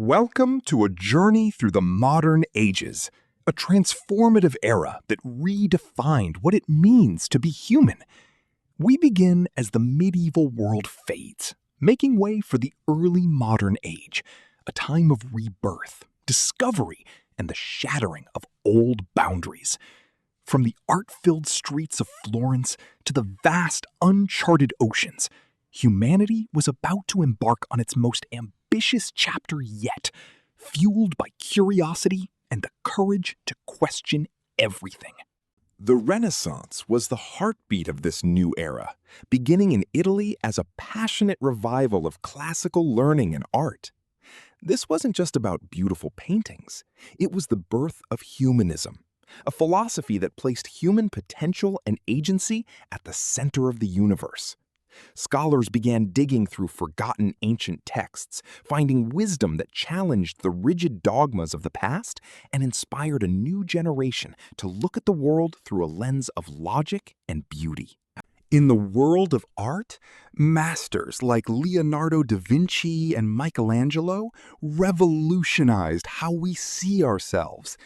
Welcome to a journey through the modern ages, a transformative era that redefined what it means to be human. We begin as the medieval world fades, making way for the early modern age, a time of rebirth, discovery, and the shattering of old boundaries. From the art-filled streets of Florence to the vast, uncharted oceans, humanity was about to embark on its most ambitious chapter yet, fueled by curiosity and the courage to question everything. The Renaissance was the heartbeat of this new era, beginning in Italy as a passionate revival of classical learning and art. This wasn't just about beautiful paintings, it was the birth of humanism, a philosophy that placed human potential and agency at the center of the universe. Scholars began digging through forgotten ancient texts, finding wisdom that challenged the rigid dogmas of the past and inspired a new generation to look at the world through a lens of logic and beauty. In the world of art, masters like Leonardo da Vinci and Michelangelo revolutionized how we see ourselves.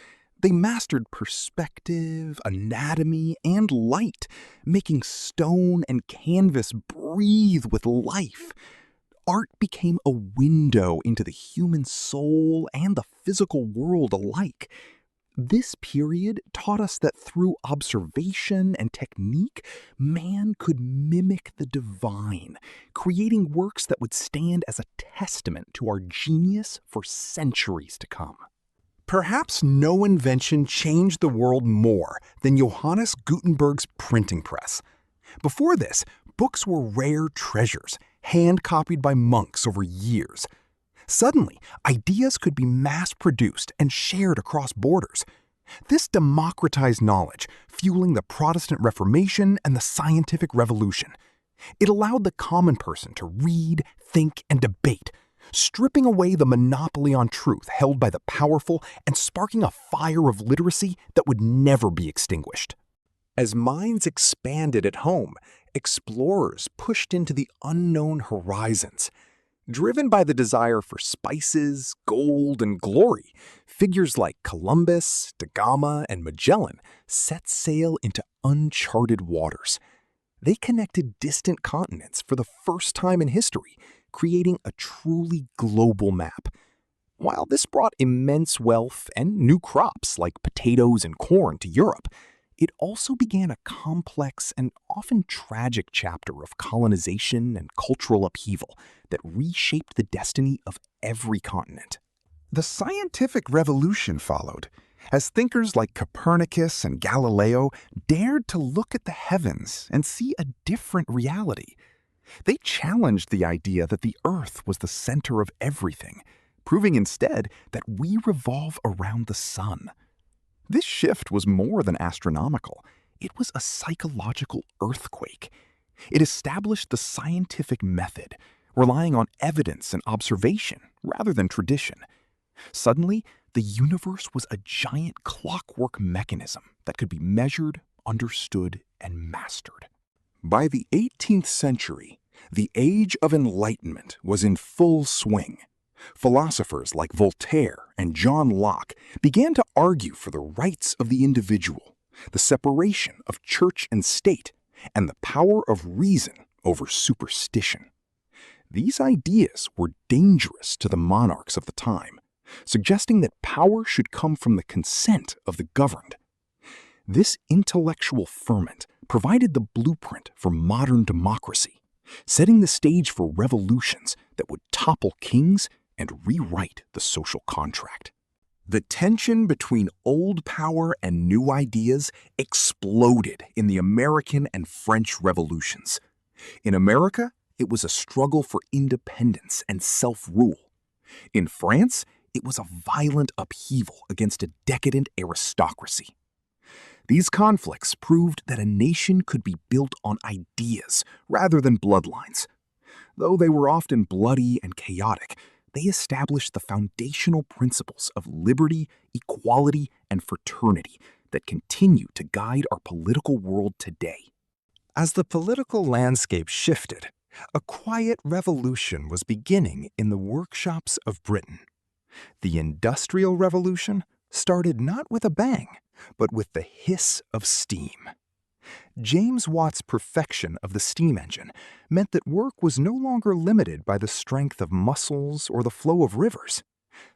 They mastered perspective, anatomy, and light, making stone and canvas breathe with life. Art became a window into the human soul and the physical world alike. This period taught us that through observation and technique, man could mimic the divine, creating works that would stand as a testament to our genius for centuries to come. Perhaps no invention changed the world more than Johannes Gutenberg's printing press. Before this, books were rare treasures, hand-copied by monks over years. Suddenly, ideas could be mass-produced and shared across borders. This democratized knowledge, fueling the Protestant Reformation and the Scientific Revolution. It allowed the common person to read, think, and debate, stripping away the monopoly on truth held by the powerful and sparking a fire of literacy that would never be extinguished. As minds expanded at home, explorers pushed into the unknown horizons. Driven by the desire for spices, gold, and glory, figures like Columbus, da Gama, and Magellan set sail into uncharted waters. They connected distant continents for the first time in history, creating a truly global map. While this brought immense wealth and new crops like potatoes and corn to Europe, it also began a complex and often tragic chapter of colonization and cultural upheaval that reshaped the destiny of every continent. The scientific revolution followed, as thinkers like Copernicus and Galileo dared to look at the heavens and see a different reality. They challenged the idea that the Earth was the center of everything, proving instead that we revolve around the sun. This shift was more than astronomical. It was a psychological earthquake. It established the scientific method, relying on evidence and observation rather than tradition. Suddenly, the universe was a giant clockwork mechanism that could be measured, understood, and mastered. By the 18th century, the age of enlightenment was in full swing. Philosophers like Voltaire and John Locke began to argue for the rights of the individual, the separation of church and state, and the power of reason over superstition. These ideas were dangerous to the monarchs of the time, suggesting that power should come from the consent of the governed. This intellectual ferment provided the blueprint for modern democracy, setting the stage for revolutions that would topple kings and rewrite the social contract. The tension between old power and new ideas exploded in the American and French revolutions. In America, it was a struggle for independence and self-rule. In France, it was a violent upheaval against a decadent aristocracy. These conflicts proved that a nation could be built on ideas rather than bloodlines. Though they were often bloody and chaotic, they established the foundational principles of liberty, equality, and fraternity that continue to guide our political world today. As the political landscape shifted, a quiet revolution was beginning in the workshops of Britain. The Industrial Revolution started not with a bang, but with the hiss of steam. James Watt's perfection of the steam engine meant that work was no longer limited by the strength of muscles or the flow of rivers.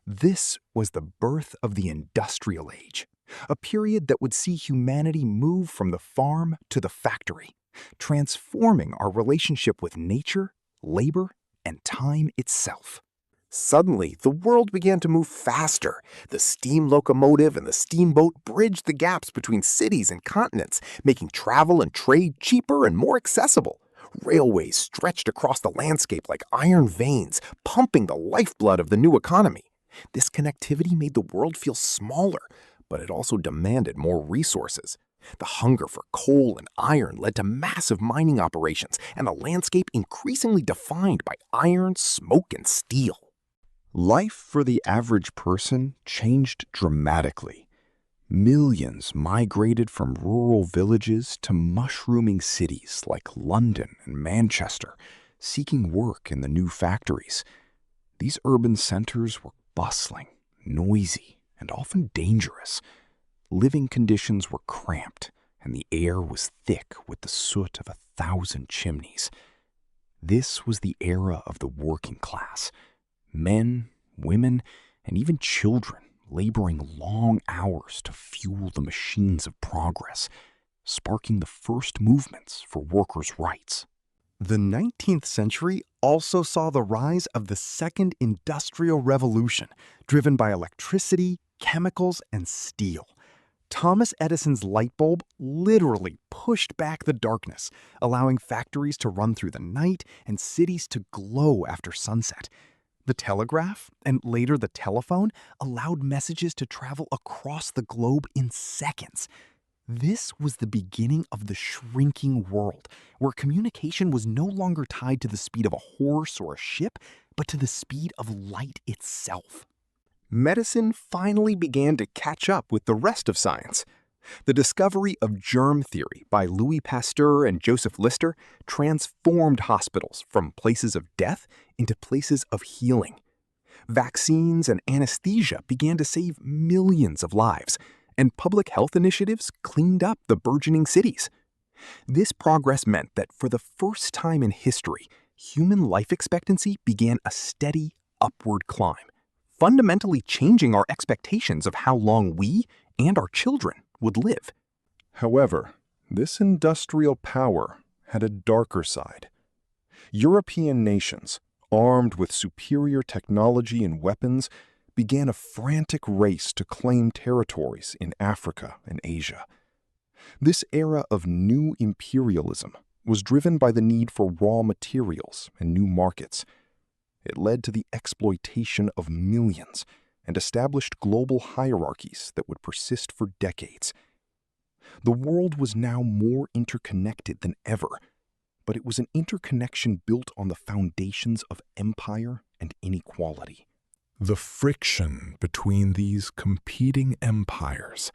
This was the birth of the Industrial Age, a period that would see humanity move from the farm to the factory, transforming our relationship with nature, labor, and time itself. Suddenly, the world began to move faster. The steam locomotive and the steamboat bridged the gaps between cities and continents, making travel and trade cheaper and more accessible. Railways stretched across the landscape like iron veins, pumping the lifeblood of the new economy. This connectivity made the world feel smaller, but it also demanded more resources. The hunger for coal and iron led to massive mining operations and a landscape increasingly defined by iron, smoke, and steel. Life for the average person changed dramatically. Millions migrated from rural villages to mushrooming cities like London and Manchester, seeking work in the new factories. These urban centers were bustling, noisy, and often dangerous. Living conditions were cramped, and the air was thick with the soot of 1,000 chimneys. This was the era of the working class. Men, women, and even children laboring long hours to fuel the machines of progress, sparking the first movements for workers' rights. The 19th century also saw the rise of the Second Industrial Revolution, driven by electricity, chemicals, and steel. Thomas Edison's light bulb literally pushed back the darkness, allowing factories to run through the night and cities to glow after sunset. The telegraph, and later the telephone, allowed messages to travel across the globe in seconds. This was the beginning of the shrinking world, where communication was no longer tied to the speed of a horse or a ship, but to the speed of light itself. Medicine finally began to catch up with the rest of science. The discovery of germ theory by Louis Pasteur and Joseph Lister transformed hospitals from places of death into places of healing. Vaccines and anesthesia began to save millions of lives, and public health initiatives cleaned up the burgeoning cities. This progress meant that for the first time in history, human life expectancy began a steady upward climb, fundamentally changing our expectations of how long we and our children would live. However, this industrial power had a darker side. European nations, armed with superior technology and weapons, began a frantic race to claim territories in Africa and Asia. This era of new imperialism was driven by the need for raw materials and new markets. It led to the exploitation of millions and established global hierarchies that would persist for decades. The world was now more interconnected than ever, but it was an interconnection built on the foundations of empire and inequality. The friction between these competing empires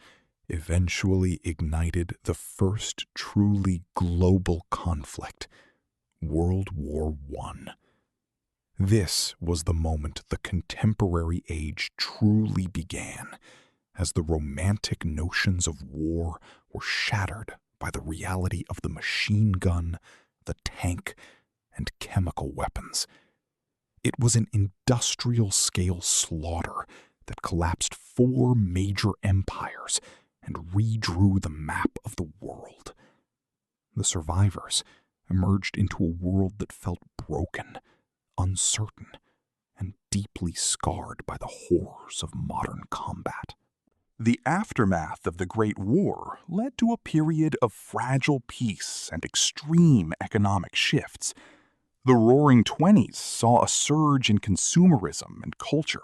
eventually ignited the first truly global conflict, World War I. This was the moment the contemporary age truly began, as the romantic notions of war were shattered by the reality of the machine gun, the tank, and chemical weapons. It was an industrial-scale slaughter that collapsed 4 major empires and redrew the map of the world. The survivors emerged into a world that felt broken, uncertain, and deeply scarred by the horrors of modern combat. The aftermath of the Great War led to a period of fragile peace and extreme economic shifts. The Roaring Twenties saw a surge in consumerism and culture,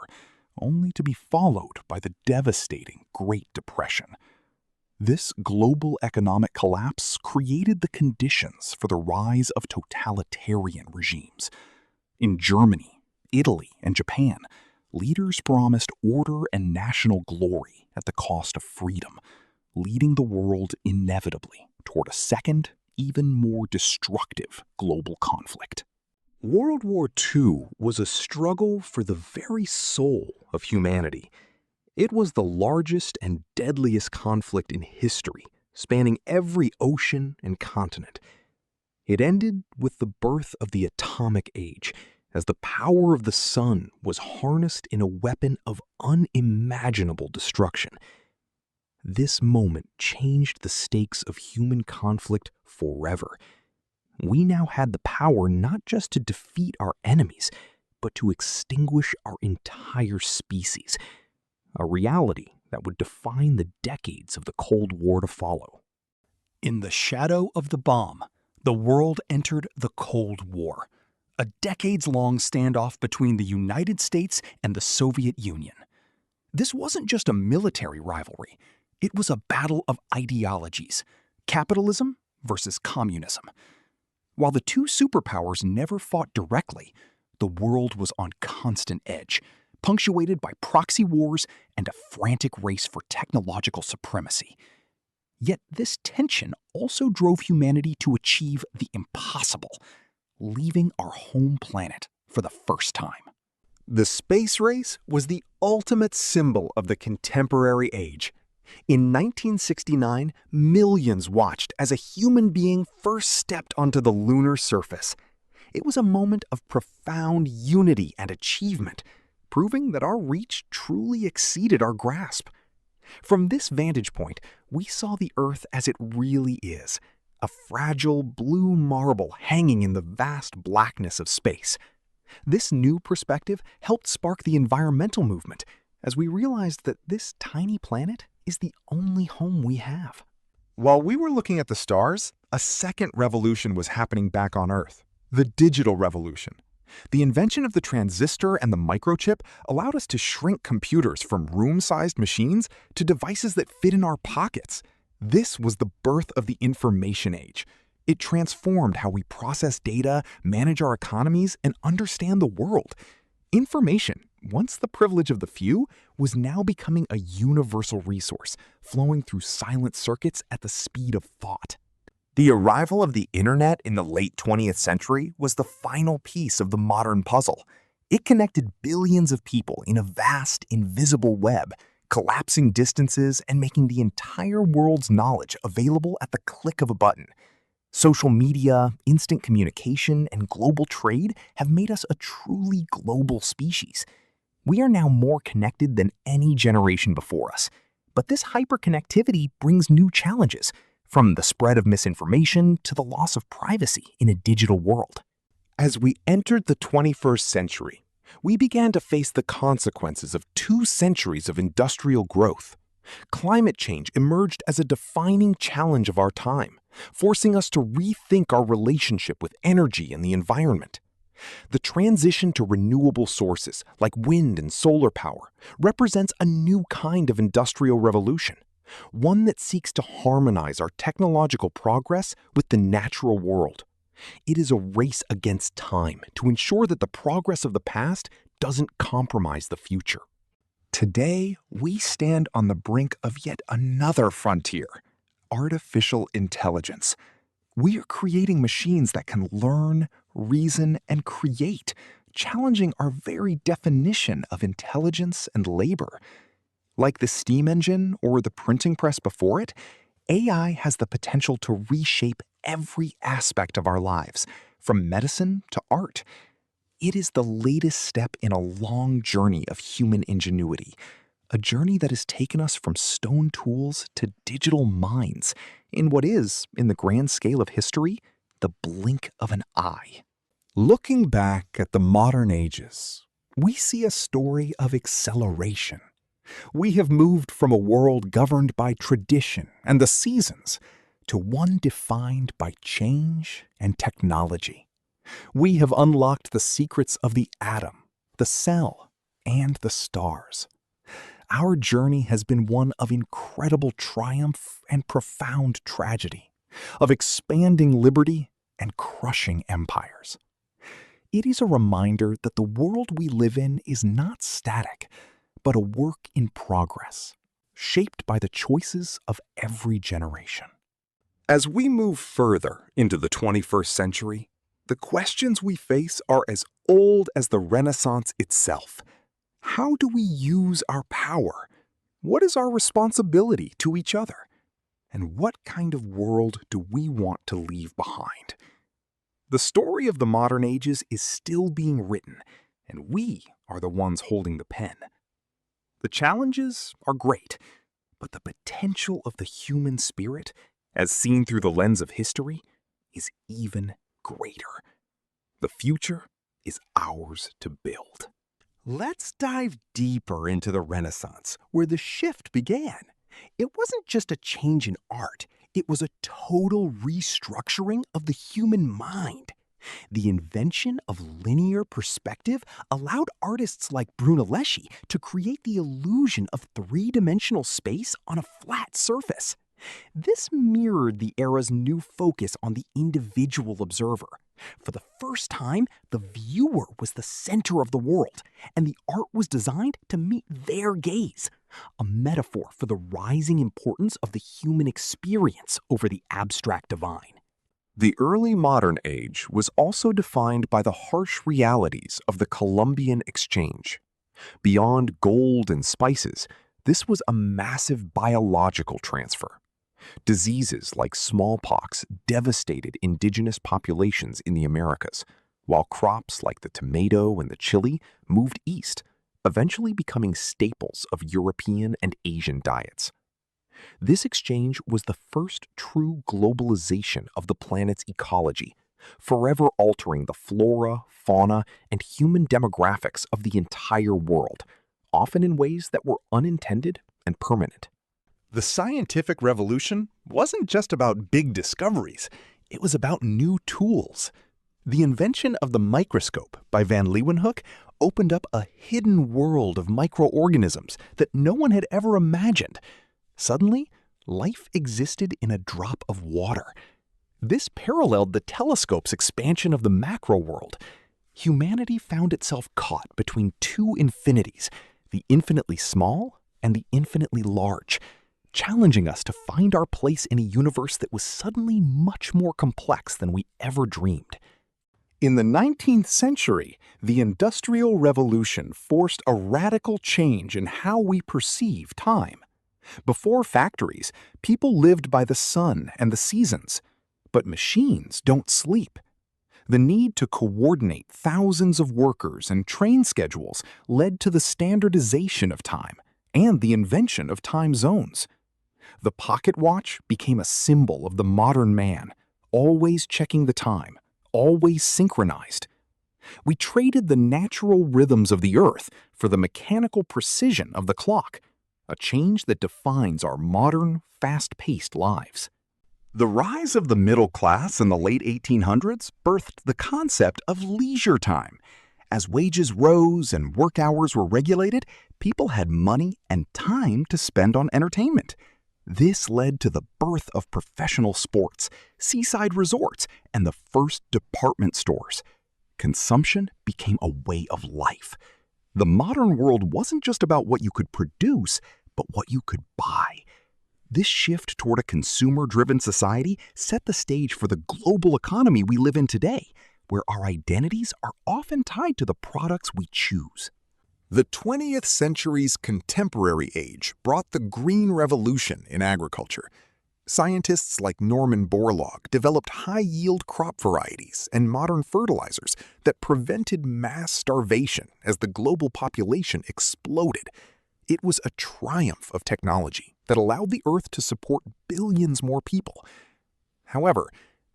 only to be followed by the devastating Great Depression. This global economic collapse created the conditions for the rise of totalitarian regimes. In Germany, Italy, and Japan, leaders promised order and national glory at the cost of freedom, leading the world inevitably toward a second, even more destructive global conflict. World War II was a struggle for the very soul of humanity. It was the largest and deadliest conflict in history, spanning every ocean and continent. It ended with the birth of the atomic age, as the power of the sun was harnessed in a weapon of unimaginable destruction. This moment changed the stakes of human conflict forever. We now had the power not just to defeat our enemies, but to extinguish our entire species, a reality that would define the decades of the Cold War to follow. In the shadow of the bomb, the world entered the Cold War, a decades-long standoff between the United States and the Soviet Union. This wasn't just a military rivalry. It was a battle of ideologies, capitalism versus communism. While the two superpowers never fought directly, the world was on constant edge, punctuated by proxy wars and a frantic race for technological supremacy. Yet this tension also drove humanity to achieve the impossible, leaving our home planet for the first time. The space race was the ultimate symbol of the contemporary age. In 1969, millions watched as a human being first stepped onto the lunar surface. It was a moment of profound unity and achievement, proving that our reach truly exceeded our grasp. From this vantage point, we saw the Earth as it really is, a fragile blue marble hanging in the vast blackness of space. This new perspective helped spark the environmental movement, as we realized that this tiny planet is the only home we have. While we were looking at the stars, a second revolution was happening back on Earth, the digital revolution. The invention of the transistor and the microchip allowed us to shrink computers from room-sized machines to devices that fit in our pockets. This was the birth of the information age. It transformed how we process data, manage our economies, and understand the world. Information, once the privilege of the few, was now becoming a universal resource, flowing through silent circuits at the speed of thought. The arrival of the internet in the late 20th century was the final piece of the modern puzzle. It connected billions of people in a vast, invisible web, collapsing distances and making the entire world's knowledge available at the click of a button. Social media, instant communication, and global trade have made us a truly global species. We are now more connected than any generation before us. But this hyperconnectivity brings new challenges, from the spread of misinformation to the loss of privacy in a digital world. As we entered the 21st century, we began to face the consequences of 2 centuries of industrial growth. Climate change emerged as a defining challenge of our time, forcing us to rethink our relationship with energy and the environment. The transition to renewable sources like wind and solar power represents a new kind of industrial revolution, one that seeks to harmonize our technological progress with the natural world. It is a race against time to ensure that the progress of the past doesn't compromise the future. Today, we stand on the brink of yet another frontier: artificial intelligence. We are creating machines that can learn, reason, and create, challenging our very definition of intelligence and labor. Like the steam engine or the printing press before it, AI has the potential to reshape every aspect of our lives, from medicine to art. It is the latest step in a long journey of human ingenuity, a journey that has taken us from stone tools to digital minds, in what is, in the grand scale of history, the blink of an eye. Looking back at the modern ages, we see a story of acceleration. We have moved from a world governed by tradition and the seasons to one defined by change and technology. We have unlocked the secrets of the atom, the cell, and the stars. Our journey has been one of incredible triumph and profound tragedy, of expanding liberty and crushing empires. It is a reminder that the world we live in is not static, but a work in progress, shaped by the choices of every generation. As we move further into the 21st century, the questions we face are as old as the Renaissance itself. How do we use our power? What is our responsibility to each other? And what kind of world do we want to leave behind? The story of the modern ages is still being written, and we are the ones holding the pen. The challenges are great, but the potential of the human spirit, as seen through the lens of history, is even greater. The future is ours to build. Let's dive deeper into the Renaissance, where the shift began. It wasn't just a change in art, it was a total restructuring of the human mind. The invention of linear perspective allowed artists like Brunelleschi to create the illusion of three-dimensional space on a flat surface. This mirrored the era's new focus on the individual observer. For the first time, the viewer was the center of the world, and the art was designed to meet their gaze, a metaphor for the rising importance of the human experience over the abstract divine. The early modern age was also defined by the harsh realities of the Columbian exchange. Beyond gold and spices, this was a massive biological transfer. Diseases like smallpox devastated indigenous populations in the Americas, while crops like the tomato and the chili moved east, eventually becoming staples of European and Asian diets. This exchange was the first true globalization of the planet's ecology, forever altering the flora, fauna, and human demographics of the entire world, often in ways that were unintended and permanent. The scientific revolution wasn't just about big discoveries, it was about new tools. The invention of the microscope by van Leeuwenhoek opened up a hidden world of microorganisms that no one had ever imagined. Suddenly, life existed in a drop of water. This paralleled the telescope's expansion of the macro world. Humanity found itself caught between two infinities, the infinitely small and the infinitely large, challenging us to find our place in a universe that was suddenly much more complex than we ever dreamed. In the 19th century, the Industrial Revolution forced a radical change in how we perceive time. Before factories, people lived by the sun and the seasons, but machines don't sleep. The need to coordinate thousands of workers and train schedules led to the standardization of time and the invention of time zones. The pocket watch became a symbol of the modern man, always checking the time, always synchronized. We traded the natural rhythms of the earth for the mechanical precision of the clock, a change that defines our modern, fast-paced lives. The rise of the middle class in the late 1800s birthed the concept of leisure time. As wages rose and work hours were regulated, people had money and time to spend on entertainment. This led to the birth of professional sports, seaside resorts, and the first department stores. Consumption became a way of life. The modern world wasn't just about what you could produce, but what you could buy. This shift toward a consumer-driven society set the stage for the global economy we live in today, where our identities are often tied to the products we choose. The 20th century's contemporary age brought the Green Revolution in agriculture. Scientists like Norman Borlaug developed high-yield crop varieties and modern fertilizers that prevented mass starvation as the global population exploded. It was a triumph of technology that allowed the Earth to support billions more people. However,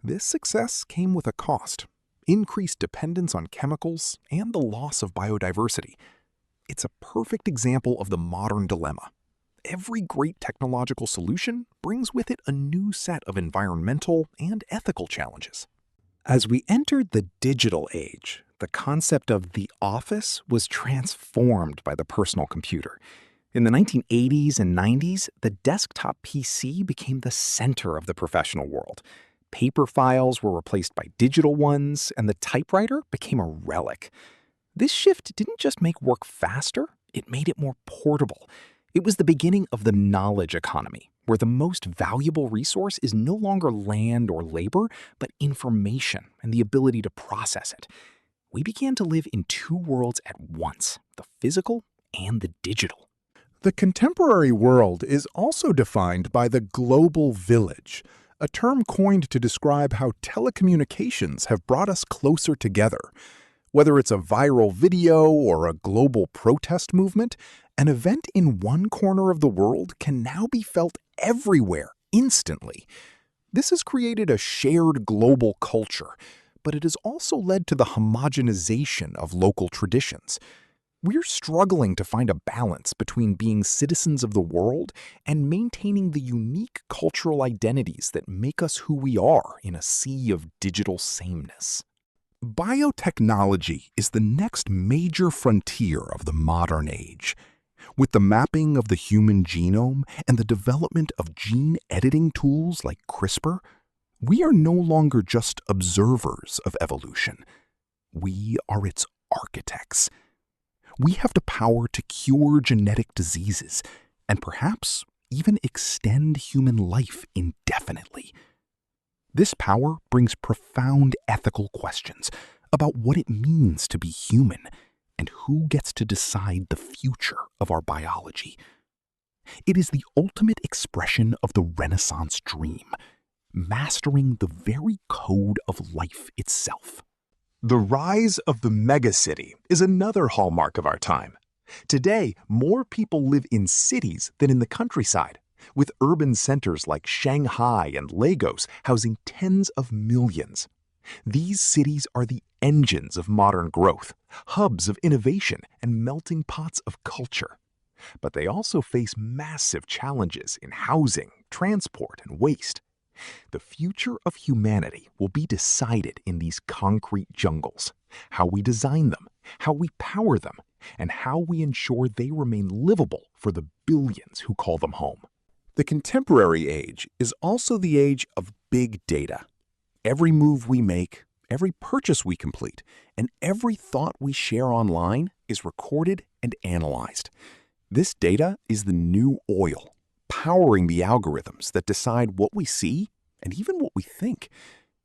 this success came with a cost: increased dependence on chemicals and the loss of biodiversity. It's a perfect example of the modern dilemma. Every great technological solution brings with it a new set of environmental and ethical challenges. As we entered the digital age, the concept of the office was transformed by the personal computer. In the 1980s and 90s, the desktop PC became the center of the professional world. Paper files were replaced by digital ones, and the typewriter became a relic. This shift didn't just make work faster, it made it more portable. It was the beginning of the knowledge economy, where the most valuable resource is no longer land or labor, but information and the ability to process it. We began to live in two worlds at once, the physical and the digital. The contemporary world is also defined by the global village, a term coined to describe how telecommunications have brought us closer together. Whether it's a viral video or a global protest movement, an event in one corner of the world can now be felt everywhere instantly. This has created a shared global culture, but it has also led to the homogenization of local traditions. We're struggling to find a balance between being citizens of the world and maintaining the unique cultural identities that make us who we are in a sea of digital sameness. Biotechnology is the next major frontier of the modern age. With the mapping of the human genome and the development of gene editing tools like CRISPR, we are no longer just observers of evolution. We are its architects. We have the power to cure genetic diseases and perhaps even extend human life indefinitely. This power brings profound ethical questions about what it means to be human and who gets to decide the future of our biology. It is the ultimate expression of the Renaissance dream, mastering the very code of life itself. The rise of the megacity is another hallmark of our time. Today, more people live in cities than in the countryside, with urban centers like Shanghai and Lagos housing tens of millions. These cities are the engines of modern growth, hubs of innovation, and melting pots of culture. But they also face massive challenges in housing, transport, and waste. The future of humanity will be decided in these concrete jungles, how we design them, how we power them, and how we ensure they remain livable for the billions who call them home. The contemporary age is also the age of big data. Every move we make, every purchase we complete, and every thought we share online is recorded and analyzed. This data is the new oil, powering the algorithms that decide what we see and even what we think.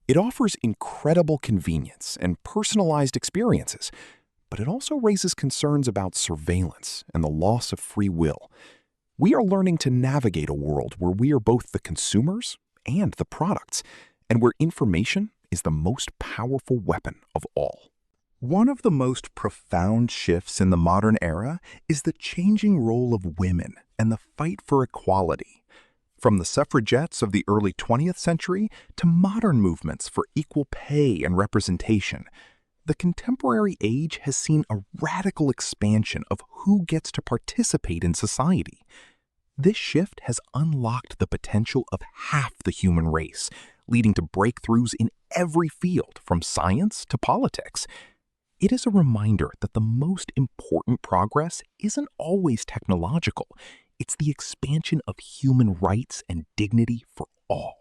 It offers incredible convenience and personalized experiences, but it also raises concerns about surveillance and the loss of free will. We are learning to navigate a world where we are both the consumers and the products, and where information is the most powerful weapon of all. One of the most profound shifts in the modern era is the changing role of women and the fight for equality. From the suffragettes of the early 20th century to modern movements for equal pay and representation, the contemporary age has seen a radical expansion of who gets to participate in society. This shift has unlocked the potential of half the human race, leading to breakthroughs in every field from science to politics. It is a reminder that the most important progress isn't always technological. It's the expansion of human rights and dignity for all.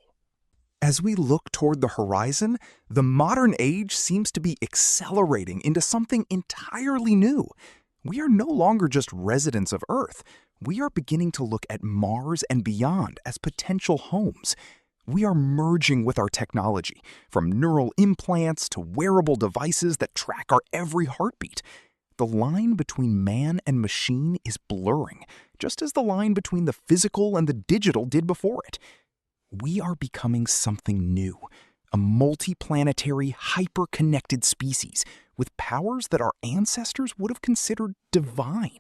As we look toward the horizon, the modern age seems to be accelerating into something entirely new. We are no longer just residents of Earth. We are beginning to look at Mars and beyond as potential homes. We are merging with our technology, from neural implants to wearable devices that track our every heartbeat. The line between man and machine is blurring, just as the line between the physical and the digital did before it. We are becoming something new, a multiplanetary, hyper-connected species with powers that our ancestors would have considered divine.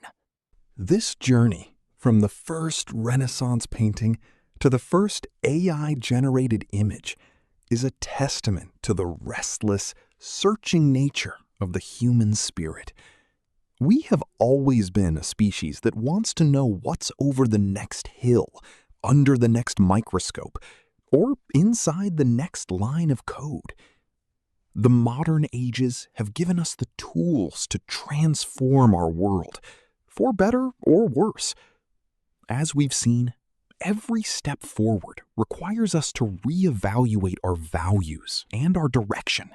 This journey, from the first Renaissance painting to the first AI-generated image, is a testament to the restless, searching nature of the human spirit. We have always been a species that wants to know what's over the next hill, under the next microscope, or inside the next line of code. The modern ages have given us the tools to transform our world, for better or worse. As we've seen, every step forward requires us to reevaluate our values and our direction,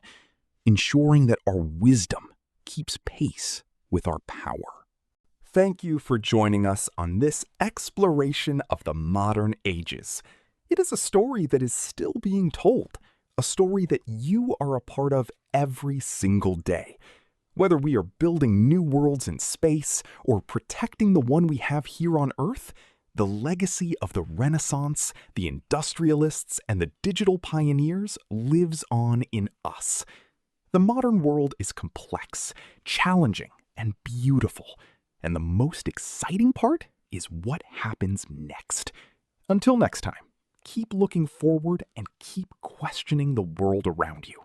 ensuring that our wisdom keeps pace with our power. Thank you for joining us on this exploration of the modern ages. It is a story that is still being told, a story that you are a part of every single day. Whether we are building new worlds in space or protecting the one we have here on Earth, the legacy of the Renaissance, the industrialists, and the digital pioneers lives on in us. The modern world is complex, challenging, and beautiful, and the most exciting part is what happens next. Until next time, keep looking forward and keep questioning the world around you.